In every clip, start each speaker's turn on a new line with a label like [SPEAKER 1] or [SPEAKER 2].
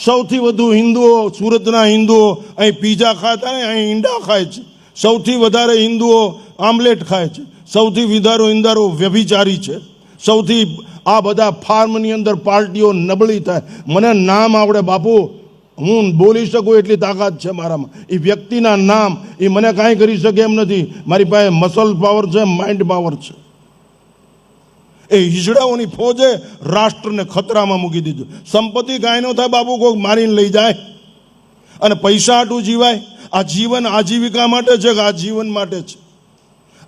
[SPEAKER 1] સૌથી વધુ હિન્દુઓ, સુરતના હિન્દુઓ અહીં પીઝા ખાતા ને અહીં ઈંડા ખાય છે. સૌથી વધારે હિન્દુઓ આમલેટ ખાય છે. સૌથી વધારે હિન્દુઓ વ્યભિચારી છે. સૌથી આ બધા ફાર્મની અંદર પાર્ટીઓ નબળી થાય. મને નામ આવડે બાપુ, હું બોલી શકું એટલી તાકાત છે મારામાં. એ વ્યક્તિના નામ એ મને કાંઈ કરી શકે એમ નથી. મારી પાસે મસલ પાવર છે, માઇન્ડ પાવર છે. એ હિજડાઓની ફોજે રાષ્ટ્રને ખતરામાં મૂકી દીધું. સંપત્તિ કાંઈ ન થાય બાપુ, કોઈક મારીને લઈ જાય. અને પૈસા હાટું જીવાય? આ જીવન આજીવિકા માટે છે કે આ જીવન માટે છે?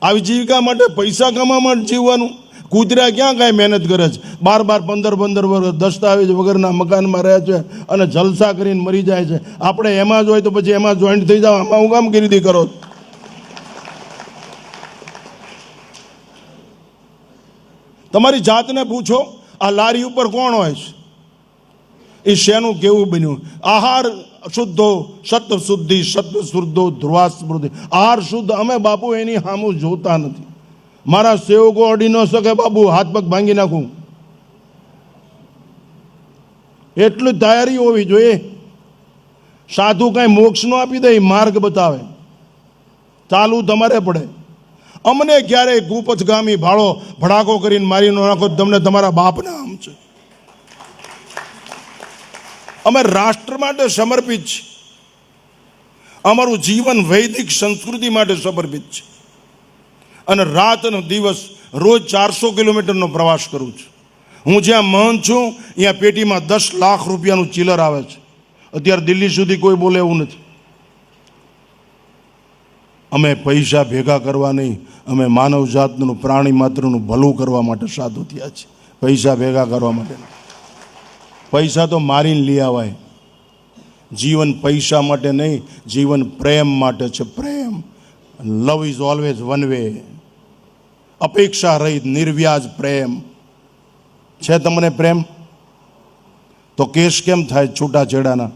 [SPEAKER 1] આજીવિકા માટે પૈસા કમાવા માટે જીવવાનું? કૂતરા ક્યાં કાંઈ મહેનત કરે છે? 12-15 વર્ષ દસ્તાવેજ વગરના મકાનમાં રહે છે અને જલસા કરીને મરી જાય છે. આપણે એમાં જ હોય તો પછી એમાં જોઈન્ટ થઈ જાવ. આમાં હું કામગીરી કરો? તમારી જાતને પૂછો, આ લારી ઉપર કોણ હોય છે? એ શેનું કેવું બન્યું? આહાર શુદ્ધો સત્વ શુદ્ધિ, સત્વ શુદ્ધો ધ્રુવા સ્મૃતિ. આહાર શુદ્ધ. અમે બાપુ એની સામું જોતા નથી. મારા સેવકો અડી ન શકે બાપુ, હાથ પગ ભાંગી નાખું. એટલી તૈયારી હોવી જોઈએ. સાધુ કાંઈ મોક્ષ નો આપી દે, માર્ગ બતાવે. ચાલુ તમારે પડે. અમને ક્યારેય કુપથગામી ભાળો ભડાકો કરીને મારી નાખો, તમને તમારા બાપના આમ છે. અમે રાષ્ટ્ર માટે સમર્પિત છીએ. અમારું જીવન વૈદિક સંસ્કૃતિ માટે સમર્પિત છે. અને રાત અને દિવસ રોજ 400 કિલોમીટરનો પ્રવાસ કરું છું. હું જ્યાં મહંત છું ત્યાં પેટીમાં 10 લાખ રૂપિયાનું ચિલર આવે છે. અત્યારે દિલ્હી સુધી કોઈ બોલે એવું નથી. અમે પૈસા ભેગા કરવા નહીં, અમે માનવ જાતનું, પ્રાણી માત્રનું ભલું કરવા માટે સાધુ થયા છે. પૈસા ભેગા કરવા માટે. પૈસા તો મારીને લઈ આવાય. જીવન પૈસા માટે નહીં, જીવન પ્રેમ માટે છે. પ્રેમ. Love is always one way. અપેક્ષા રહિત નિર્વ્યાજ પ્રેમ છે. તમને પ્રેમ તો કેસ કેમ થાય છૂટાછેડાના?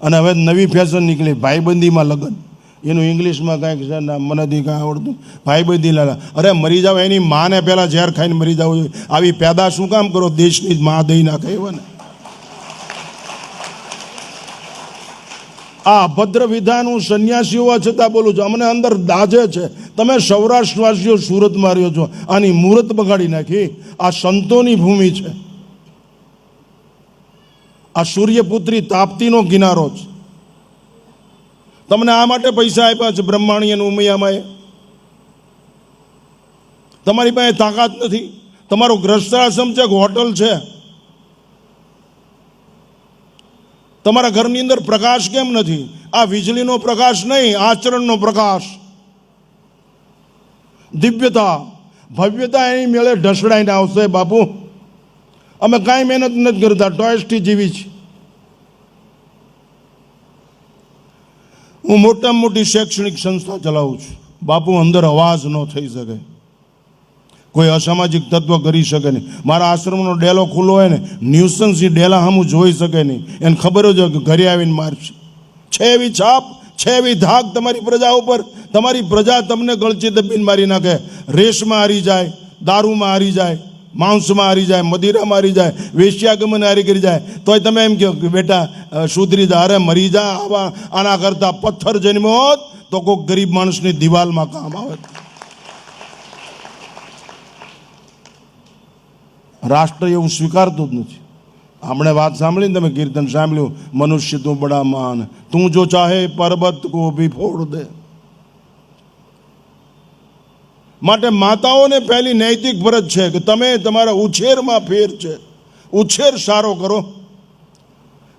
[SPEAKER 1] અને હવે નવી ફેશન નીકળી, ભાઈબંધીમાં લગ્ન. એનું ઇંગ્લિશમાં કાંઈક છે ને, મને કાંઈ આવડતું. ભાઈબંધી લાલા. અરે મરી જાવ, એની માને પહેલાં ઝેર ખાઈને મરી જવું જોઈએ. આવી પેદા શું કામ કરો? દેશની જ માં દઈ નાખે એવા ને. આ અભદ્ર વિધાન હું સંન્યાસી હોવા છતાં બોલું છું. અમને અંદર દાજે છે. તમે સૌરાષ્ટ્રવાસીઓ સુરતમાં રહ્યો છો, આની મુહૂર્ત બગાડી નાખી. આ સંતોની ભૂમિ છે. આ સૂર્યપુત્રી તાપ્તીનો કિનારો છે. તમને આ માટે પૈસા આપ્યા છે બ્રહ્માણી અને ઉમૈયામાએ? તમારી પાસે તાકાત નથી. તમારું ગ્રસ્તાશ્રમ છે કે હોટલ છે? તમારા ઘરની અંદર પ્રકાશ કેમ નથી? આ વીજળીનો પ્રકાશ નહીં, આચરણનો પ્રકાશ. દિવ્યતા, ભવ્યતા એની મેળે ઢસડાઈને આવશે બાપુ. અમે કાંઈ મહેનત નથી કરતા, ટોયસ્ટી જીવી છે. હું મોટામાં મોટી શૈક્ષણિક સંસ્થા ચલાવું છું બાપુ. અંદર અવાજ ન થઈ શકે, કોઈ અસામાજિક તત્વ કરી શકે નહીં. મારા આશ્રમનો ડેલો ખુલ્લો હોય ને, ન્યુસન્સ એ ડેલા સામું જોઈ શકે નહીં. એને ખબર જ હોય કે ઘરે આવીને મારશે. છે એવી છાપ, છે એવી ધાક તમારી પ્રજા ઉપર. તમારી પ્રજા તમને ગળચી દબીને મારી નાખે. રેસમાં હારી જાય, દારૂમાં હારી જાય, માંસમાં હારી જાય, મદિરામાં હારી જાય, વેશ્યાગમન હારી કરી જાય. તોય તમે એમ કહો કે બેટા સુધરી જા. અરે મરી જા. આવા આના કરતાં પથ્થર જન્મ્યો હોત તો કોઈક ગરીબ માણસની દિવાલમાં કામ આવે. રાષ્ટ્ર એવું સ્વીકારતું જ નથી. હમણે વાત સાંભળીને તમે, કીર્તન સાંભળ્યું, મનુષ્ય તું બડા માન, તું જો ચાહે પર્વત કો ભી ફોડ દે. માટે માતાઓને પહેલી નૈતિક ફરજ છે કે તમે તમારા ઉછેરમાં ફેર છે. ઉછેર સારો કરો.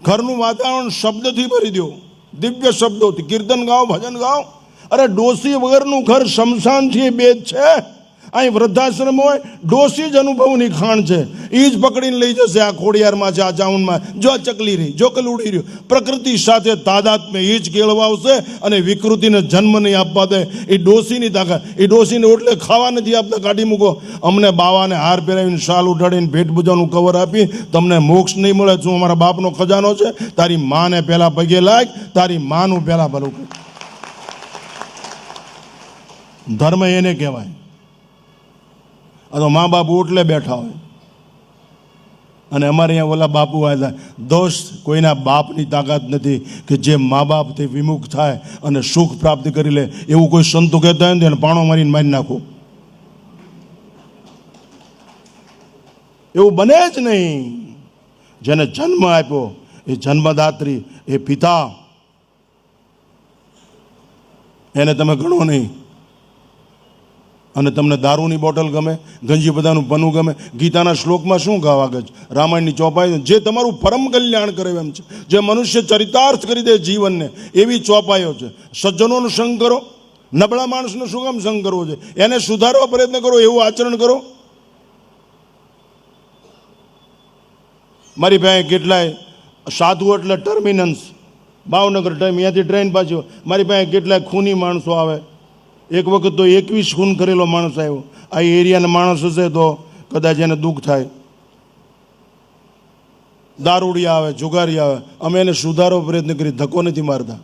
[SPEAKER 1] ઘરનું વાતાવરણ શબ્દથી ભરી દો, દિવ્ય શબ્દોથી. કીર્તન ગાઓ, ભજન ગાઓ. અરે ડોસી વગરનું ઘર શમશાનથી બેદ છે. અહીં વૃદ્ધાશ્રમ હોય, ડોસી જ અનુભવની ખાણ છે. એ જ પકડીને લઈ જશે. આ ખોડિયારમાં છે, આ ચાઉનમાં જો આ ચકલી રહી, જો કલુડી રહ્યું. પ્રકૃતિ સાથે તાદાત્મ્ય એ જ કેળવાવશે અને વિકૃતિને જન્મ નહીં આપવા દે. એ ડોસીની તાકાત. એ ડોસીને ઓટલે ખાવા નથી આપતા, કાઢી મૂકો. અમને બાવાને હાર પહેરાવીને, શાલ ઉઠાડીને, ભેટ પૂજાનું કવર આપી તમને મોક્ષ નહીં મળે. શું અમારા બાપનો ખજાનો છે? તારી માને પહેલાં પગે લાગ, તારી માનું પહેલાં ભલું કર. ધર્મ એને કહેવાય. આ તો મા બાપ ઓટલે બેઠા હોય અને અમારે અહીંયા ઓલા બાપુ આવ્યા, દોસ્ત કોઈના બાપની તાકાત નથી કે જે મા બાપથી વિમુખ થાય અને સુખ પ્રાપ્ત કરી લે. એવું કોઈ સંતો કહેતા હોય ને એને પાણો મારીને મારી નાખો. એવું બને જ નહીં. જેને જન્મ આપ્યો એ જન્મદાત્રી, એ પિતા, એને તમે ગણો નહીં. અને તમને દારૂની બોટલ ગમે, ગંજી બધાનું પનું ગમે. ગીતાના શ્લોકમાં શું ગાવા છે? રામાયણની ચોપાઈ, જે તમારું પરમ કલ્યાણ કરે એમ છે, જે મનુષ્ય ચરિતાર્થ કરી દે જીવનને, એવી ચોપાઈઓ છે. સજ્જનોનો સંગ કરો, નબળા માણસનો શું કામ સંગ કરવો છે? એને સુધારવા પ્રયત્ન કરો, એવું આચરણ કરો. મારી પાસે કેટલાય સાધુ એટલે ટર્મિનન્સ, ભાવનગર ટાઈમ, અહીંયાથી ટ્રેન પાછી. મારી પાસે કેટલાય ખૂની માણસો આવે. એક વખત તો 21 ખૂન કરેલો માણસ આવ્યો. આ એરિયાના માણસ હશે તો કદાચ એને દુઃખ થાય. દારૂડિયા આવે, જુગારી આવે, અમે એને સુધારવા પ્રયત્ન કરી, ધક્કો નથી મારતા,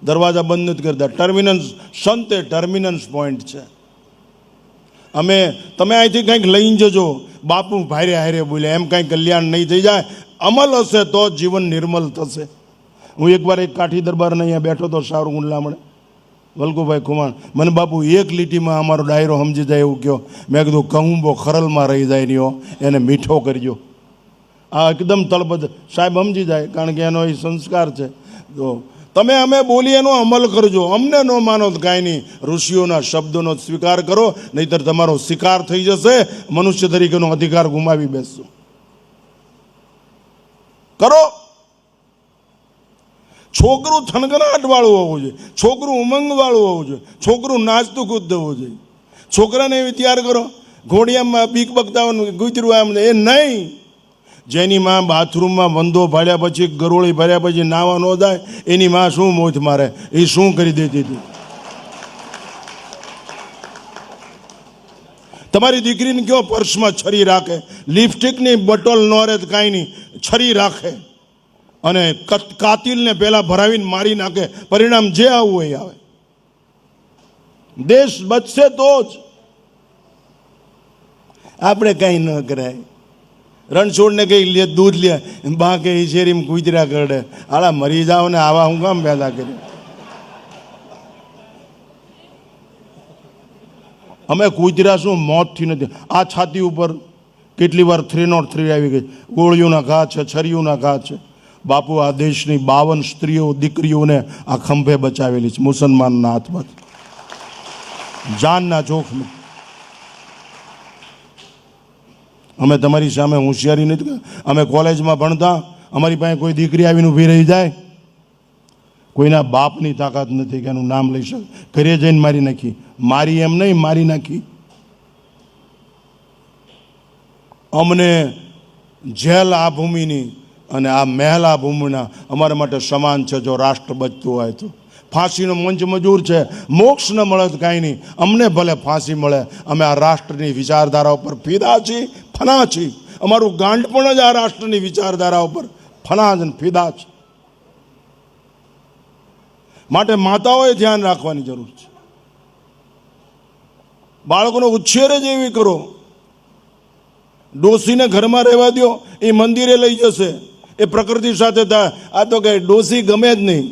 [SPEAKER 1] દરવાજા બંધ નથી કરતા. ટર્મિનન્સ સંત એ ટર્મિનન્સ પોઈન્ટ છે. અમે તમે અહીંથી કંઈક લઈને જજો, બાપુ ભારે હારે બોલ્યા, એમ કાંઈ કલ્યાણ નહીં થઈ જાય. અમલ હશે તો જીવન નિર્મલ થશે. હું એકવાર એક કાઠી દરબારને અહીંયા બેઠો તો, સારું ગુંડલામણે, વલ્કુભાઈ ખુમાણ, મને બાપુ એક લીટીમાં અમારો ડાયરો સમજી જાય એવું કહો. મેં કીધું કહુંબો ખરલમાં રહી જાય નહીં, એને મીઠો કરજો. આ એકદમ તળપદ સાહેબ સમજી જાય, કારણ કે એનો એ સંસ્કાર છે. તો તમે અમે બોલીએ એનો અમલ કરજો. અમને ન માનો તો કાંઈ નહીં, ઋષિઓના શબ્દોનો સ્વીકાર કરો, નહીંતર તમારો શિકાર થઈ જશે. મનુષ્ય તરીકેનો અધિકાર ગુમાવી બેસશો. કરો. છોકરું થનગનાટ વાળું હોવું જોઈએ, છોકરું ઉમંગ વાળું હોવું જોઈએ, છોકરું નાચતું કૂદતું હોવું જોઈએ. છોકરાને એવી તૈયાર કરો ઘોડિયામાં બીક બગતાવાનું ગુજરું આમ, એ નહીં. જેની માં બાથરૂમમાં વંદો ભાડ્યા પછી, ગરોળી ભર્યા પછી નાવા ન જાય, એની માં શું મોજ મારે, એ શું કરી દેતી હતી? તમારી દીકરીને કયો પર્સમાં છરી રાખે, લિપસ્ટિકની બોટલ ન રહે તો કાંઈ નહીં, છરી રાખે અને કાતિલને પહેલાં ભરાવીને મારી નાખે. પરિણામ જે આવવું એ આવે. દેશ બચશે તો જ. આપણે કાંઈ ન કરાય. રણછોડને કંઈ લે, દૂધ લે, બા કે એ શેરીમાં કૂતરા કરડે, આળા મરી જાઓ ને આવા હું કામ પેદા કરી. અમે કૂતરા શું મોતથી નથી. આ છાતી ઉપર કેટલી વાર 303 આવી ગઈ, ગોળીઓના ઘા છે, છરીઓના ઘા છે. બાપુ આ દેશની 52 સ્ત્રીઓ દીકરીઓને આ ખંભે બચાવેલી છે મુસલમાનના હાથમાંથી, જાનના જોખમે. અમે તમારી સામે હોશિયારી નથી. અમે કોલેજમાં ભણતા, અમારી પાસે કોઈ દીકરી આવીને ઊભી રહી જાય, કોઈના બાપની તાકાત નથી કે એનું નામ લઈ શકે. ઘરે જઈને મારી નાખી. મારી એમ નહીં, મારી નાખી. અમને જેલ આ ભૂમિની અને આ મહેલ આ ભૂમિના અમારા માટે સમાન છે. જો રાષ્ટ્ર બચતું હોય તો ફાંસીનો મંચ મજૂર છે. મોક્ષ ન મળે તો કાંઈ નહીં, અમને ભલે ફાંસી મળે. અમે આ રાષ્ટ્રની વિચારધારા ઉપર ફિદા છીએ, ફના છીએ. અમારું ગાંડપણ જ આ રાષ્ટ્રની વિચારધારા ઉપર ફના જ ફિદા છે. માટે માતાઓએ ધ્યાન રાખવાની જરૂર છે. બાળકોનો ઉછેર જ એવી કરો. ડોસીને ઘરમાં રહેવા દો, એ મંદિરે લઈ જશે, એ પ્રકૃતિ સાથે થાય. આ તો કંઈ ડોસી ગમે જ નહીં.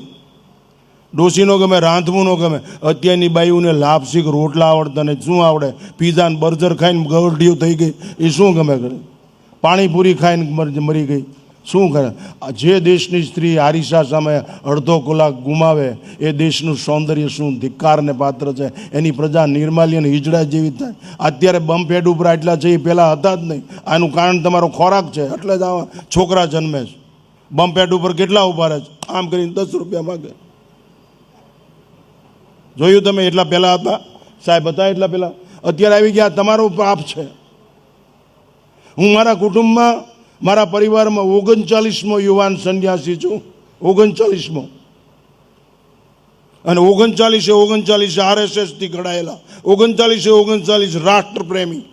[SPEAKER 1] ડોસીનો ગમે, રાંધવું ન ગમે. અત્યારની બાઈઓને લાપસીક રોટલા આવડતા નહીં, શું આવડે? પીઝા ને બર્ગર ખાઈને ગરડીઓ થઈ ગઈ, એ શું ગમે કરે? પાણીપુરી ખાઈને મરી ગઈ, શું કરે? જે દેશની સ્ત્રી આરિશા સામે અડધો કલાક ગુમાવે, એ દેશનું સૌંદર્ય શું ધિક્કારને પાત્ર છે. એની પ્રજા નિર્માલ્ય અને હિજડા જેવી થાય. અત્યારે બમ્પહેડ ઉપર આટલા છે, એ પહેલાં હતા જ નહીં. આનું કારણ તમારો ખોરાક છે, એટલે જ આવા છોકરા જન્મે છે. બમ્પહેડ ઉપર કેટલા ઉભા રહે છે, આમ કરીને 10 રૂપિયા માગે. જોયું તમે? એટલા પહેલાં હતા સાહેબ, હતા એટલા પહેલાં. અત્યારે આવી ગયા. તમારો પાપ છે. હું મારા કુટુંબમાં, મારા પરિવારમાં 39મો યુવાન સંન્યાસી છું. 39મો. અને 39 RSSથી ઘડાયેલા, 39 રાષ્ટ્રપ્રેમી,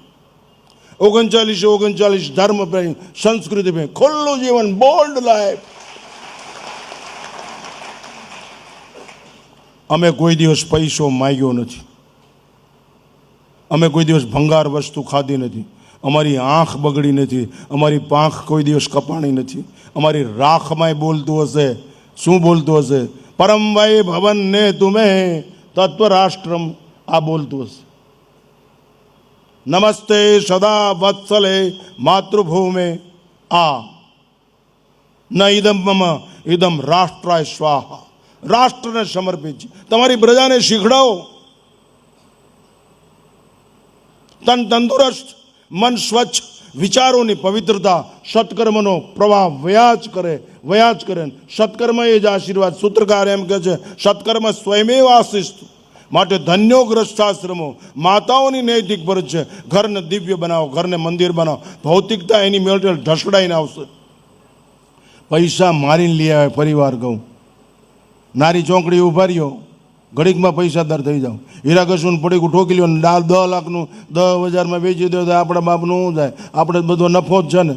[SPEAKER 1] 39 ધર્મપ્રેમી, સંસ્કૃતિ પ્રેમી, ખુલ્લું જીવન, બોલ્ડ લાઈફ. અમે કોઈ દિવસ પૈસો માંગ્યો નથી. અમે કોઈ દિવસ ભંગાર વસ્તુ ખાધી નથી. અમારી આંખ બગડી નથી, અમારી પાંખ કોઈ દિવસ કપાણી નથી. અમારી રાખમાંય બોલતું હશે. શું બોલતું હશે? પરમ વૈ ભવન ને તુમે તત્વ રાષ્ટ્રમ, આ બોલતું હશે. નમસ્તે સદા વત્સલે માતૃભૂમે, આ ન ઇદમ મમ ઇદમ રાષ્ટ્રાય સ્વાહા, રાષ્ટ્રને સમર્પિત છે. તમારી પ્રજાને શીખડાવો. તન તંદુરસ્ત, મન સ્વચ્છ, વિચારોની પવિત્રતા, સત્કર્મનો પ્રવાહ વયા જ કરે. સત્કર્મ એ જ આશીર્વાદ. સૂત્રકાર એમ કહે છે સત્કર્મ સ્વયમેવ આશિસ્ત. માટે ધન્યો ગ્રસ્થાશ્રમો, માતાઓની નૈતિક ફરજ છે. ઘરને દિવ્ય બનાવો, ઘરને મંદિર બનાવો. ભૌતિકતા એની મેળે ઢસડાઈને આવશે. પૈસા મારીને લઈ આવે. પરિવાર કહું, નારી ચોકડી ઉભા રહ્યો, ઘડીકમાં પૈસાદાર થઈ જાઓ. હીરા ઘસું પડીકું ઠોકી લ્યો, 10 લાખનું 10,000માં વેચી દો તો આપણા બાપનું શું જાય? આપણે બધો નફો જ છે ને.